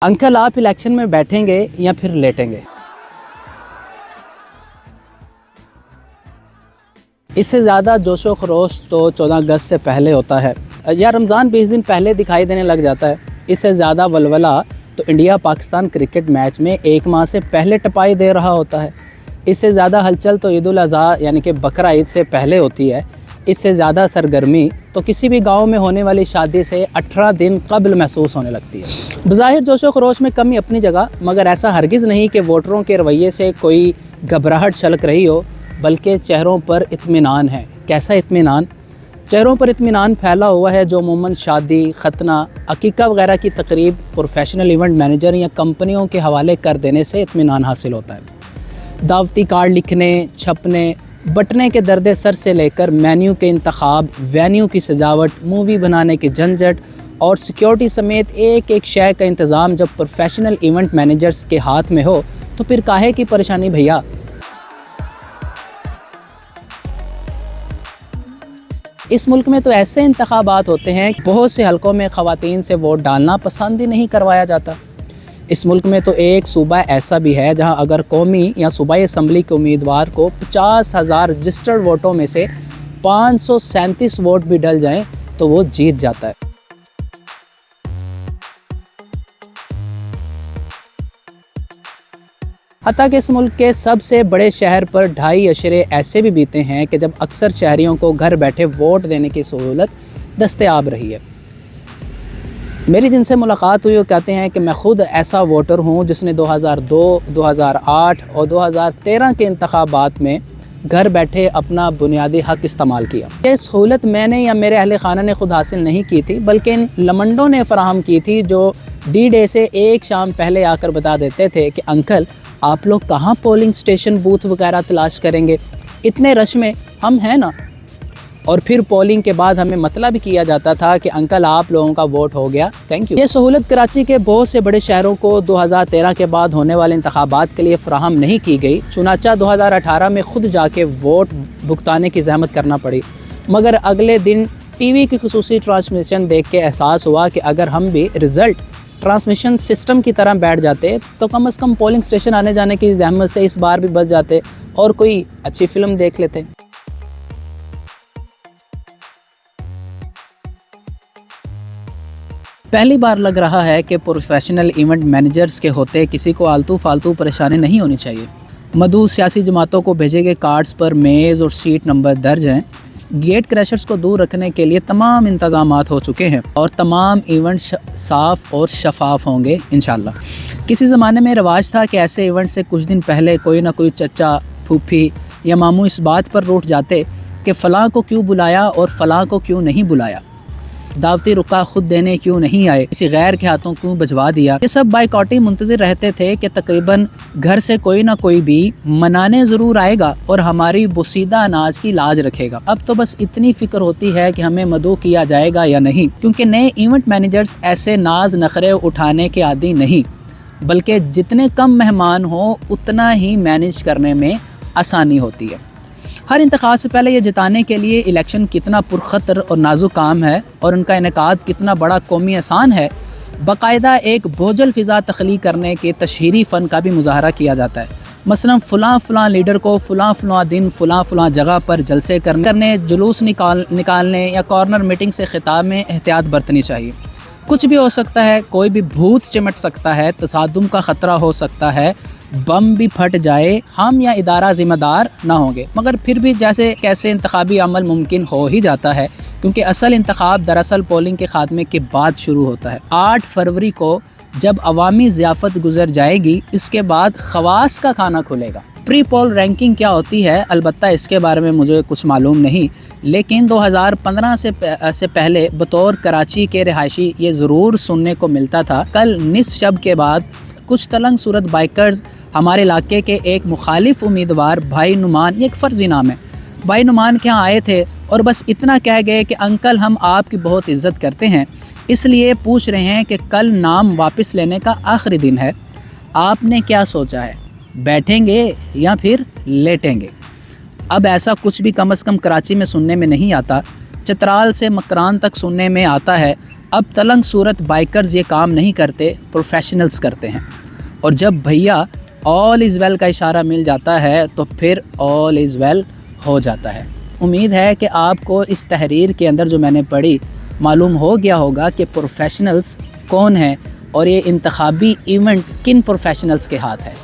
Uncle आप election में बैठेंगे या फिर लेटेंगे? इससे ज़्यादा जोश व खरोश तो 14 अगस्त से पहले होता है या रमज़ान 20 दिन पहले दिखाई देने लग जाता है। इससे ज़्यादा वलवला तो इंडिया पाकिस्तान क्रिकेट मैच में 1 माह से पहले टपाई दे रहा होता है। इससे ज़्यादा हलचल तो ईद उल अज़हा यानी कि बकरा ईद से पहले होती है। इससे ज़्यादा सरगर्मी तो किसी भी गांव में होने वाली शादी से 18 दिन कबल महसूस होने लगती है। बज़ाहिर जोश व खरोश में कमी अपनी जगह, मगर ऐसा हरगिज़ नहीं कि वोटरों के रवैये से कोई घबराहट छलक रही हो, बल्कि चेहरों पर इत्मीनान है। कैसा इत्मीनान? चेहरों पर इत्मीनान फैला हुआ है जो अमूमन शादी, खतना, अकीका वगैरह की तकरीब प्रोफेशनल इवेंट मैनेजर या कंपनियों के हवाले कर देने से इत्मीनान हासिल होता है। दावती कार्ड लिखने, छपने, बटने के दर्द सर से लेकर मेन्यू के इंतखाब, वेन्यू की सजावट, मूवी बनाने की झंझट और सिक्योरिटी समेत एक एक शय का इंतज़ाम जब प्रोफेशनल इवेंट मैनेजर्स के हाथ में हो तो फिर काहे की परेशानी भैया। इस मुल्क में तो ऐसे इंतखाबात होते हैं कि बहुत से हलकों में ख़वातीन से वोट डालना पसंद ही नहीं करवाया जाता। इस मुल्क में तो एक सूबा ऐसा भी है जहां अगर कौमी या सूबाई असम्बली के उम्मीदवार को 50,000 रजिस्टर्ड वोटों में से 537 वोट भी डल जाएं तो वो जीत जाता है। हत्ता कि इस मुल्क के सबसे बड़े शहर पर 2.5 अशरे ऐसे भी बीते हैं कि जब अक्सर शहरियों को घर बैठे वोट देने की सहूलत दस्तयाब रही है। मेरी जिनसे मुलाकात हुई वो कहते हैं कि मैं ख़ुद ऐसा वोटर हूँ जिसने 2002, 2008 और 2013 के इंतखाबात में घर बैठे अपना बुनियादी हक़ इस्तेमाल किया। ये सहूलत मैंने या मेरे अहले खाना ने खुद हासिल नहीं की थी, बल्कि इन लमंडों ने फ़राहम की थी जो D-Day से एक शाम पहले आकर बता देते थे कि अंकल आप लोग कहाँ पोलिंग स्टेशन बूथ वगैरह तलाश करेंगे, इतने रश में हम हैं ना। और फिर पोलिंग के बाद हमें मतलब किया जाता था कि अंकल आप लोगों का वोट हो गया, थैंक यू। ये सहूलत कराची के बहुत से बड़े शहरों को 2013 के बाद होने वाले इंतखाबात के लिए फ़राहम नहीं की गई। चुनाचा 2018 में खुद जाके वोट भुगताने की ज़हमत करना पड़ी, मगर अगले दिन TV की खुसूसी ट्रांसमिशन देख के एहसास हुआ कि अगर हम भी रिज़ल्ट ट्रांसमिशन सिस्टम की तरह बैठ जाते तो कम से कम पोलिंग स्टेशन आने जाने की ज़हमत से इस बार भी बच जाते और कोई अच्छी फ़िल्म देख लेते। पहली बार लग रहा है कि प्रोफेशनल इवेंट मैनेजर्स के होते किसी को आलतू फालतू परेशानी नहीं होनी चाहिए। मदऊ सियासी जमातों को भेजे गए कार्ड्स पर मेज़ और सीट नंबर दर्ज हैं। गेट क्रैशर्स को दूर रखने के लिए तमाम इंतज़ामात हो चुके हैं और तमाम इवेंट साफ़ और शफाफ होंगे इंशाल्लाह। किसी ज़माने में रिवाज था कि ऐसे इवेंट से कुछ दिन पहले कोई ना कोई चचा, फूफी या मामू इस बात पर रूठ जाते कि फ़लाँ को क्यों बुलाया और फ़लाँ को क्यों नहीं बुलाया, दावती रुका खुद देने क्यों नहीं आए, किसी गैर के हाथों क्यों भिजवा दिया। ये सब बाइकॉटिंग मुंतज़िर रहते थे कि तकरीबन घर से कोई ना कोई भी मनाने ज़रूर आएगा और हमारी बोसीदा अनाज की लाज रखेगा। अब तो बस इतनी फ़िक्र होती है कि हमें मदऊ किया जाएगा या नहीं, क्योंकि नए इवेंट मैनेजर्स ऐसे नाज नखरे उठाने के आदी नहीं, बल्कि जितने कम मेहमान हो उतना ही मैनेज करने में आसानी होती है। हर इंतखाब से पहले ये जताने के लिए इलेक्शन कितना पुरखतर और नाजुक काम है और उनका इनेकाद कितना बड़ा कौमी एहसान है, बाकायदा एक बोझल फ़िज़ा तख्लीक करने के तशहीरी फ़न का भी मुज़ाहरा किया जाता है। मसलन फ़लाँ लीडर को फ़लाँ दिन फ़लाँ जगह पर जलसे करने, जुलूस निकालने या कॉर्नर मीटिंग से ख़िताब में एहतियात बरतनी चाहिए। कुछ भी हो सकता है, कोई भी भूत चिमट सकता है, तसादुम का ख़तरा हो सकता है, बम भी फट जाए, हम या इदारा ज़िम्मेदार ना होंगे। मगर फिर भी जैसे कैसे इंतखाबी अमल मुमकिन हो ही जाता है, क्योंकि असल इंतखाब दरअसल पोलिंग के खात्मे के बाद शुरू होता है। 8 फरवरी को जब अवामी ज़ियाफ़त गुजर जाएगी, इसके बाद ख़वास का खाना खुलेगा। प्री पोल रैंकिंग क्या होती है, अलबत्ता इसके बारे में मुझे कुछ मालूम नहीं, लेकिन 2015 से पहले बतौर कराची के रिहायशी ये ज़रूर सुनने को मिलता था। कल निस्फ शब के बाद कुछ तलंग सूरत बाइकर्स हमारे इलाके के एक मुखालिफ उम्मीदवार भाई नुमान, ये एक फ़र्ज़ी नाम है, भाई नुमान के यहाँ आए थे और बस इतना कह गए कि अंकल हम आपकी बहुत इज़्ज़त करते हैं, इसलिए पूछ रहे हैं कि कल नाम वापस लेने का आखिरी दिन है, आपने क्या सोचा है, बैठेंगे या फिर लेटेंगे। अब ऐसा कुछ भी कम से कम कराची में सुनने में नहीं आता, चतराल से मकरान तक सुनने में आता है। اب تلنگ صورت بائکرز یہ کام نہیں کرتے، پروفیشنلز کرتے ہیں، اور جب بھیا آل از ویل کا اشارہ مل جاتا ہے تو پھر آل از ویل ہو جاتا ہے۔ امید ہے کہ آپ کو اس تحریر کے اندر جو میں نے پڑھی معلوم ہو گیا ہوگا کہ پروفیشنلز کون ہیں اور یہ انتخابی ایونٹ کن پروفیشنلز کے ہاتھ ہے۔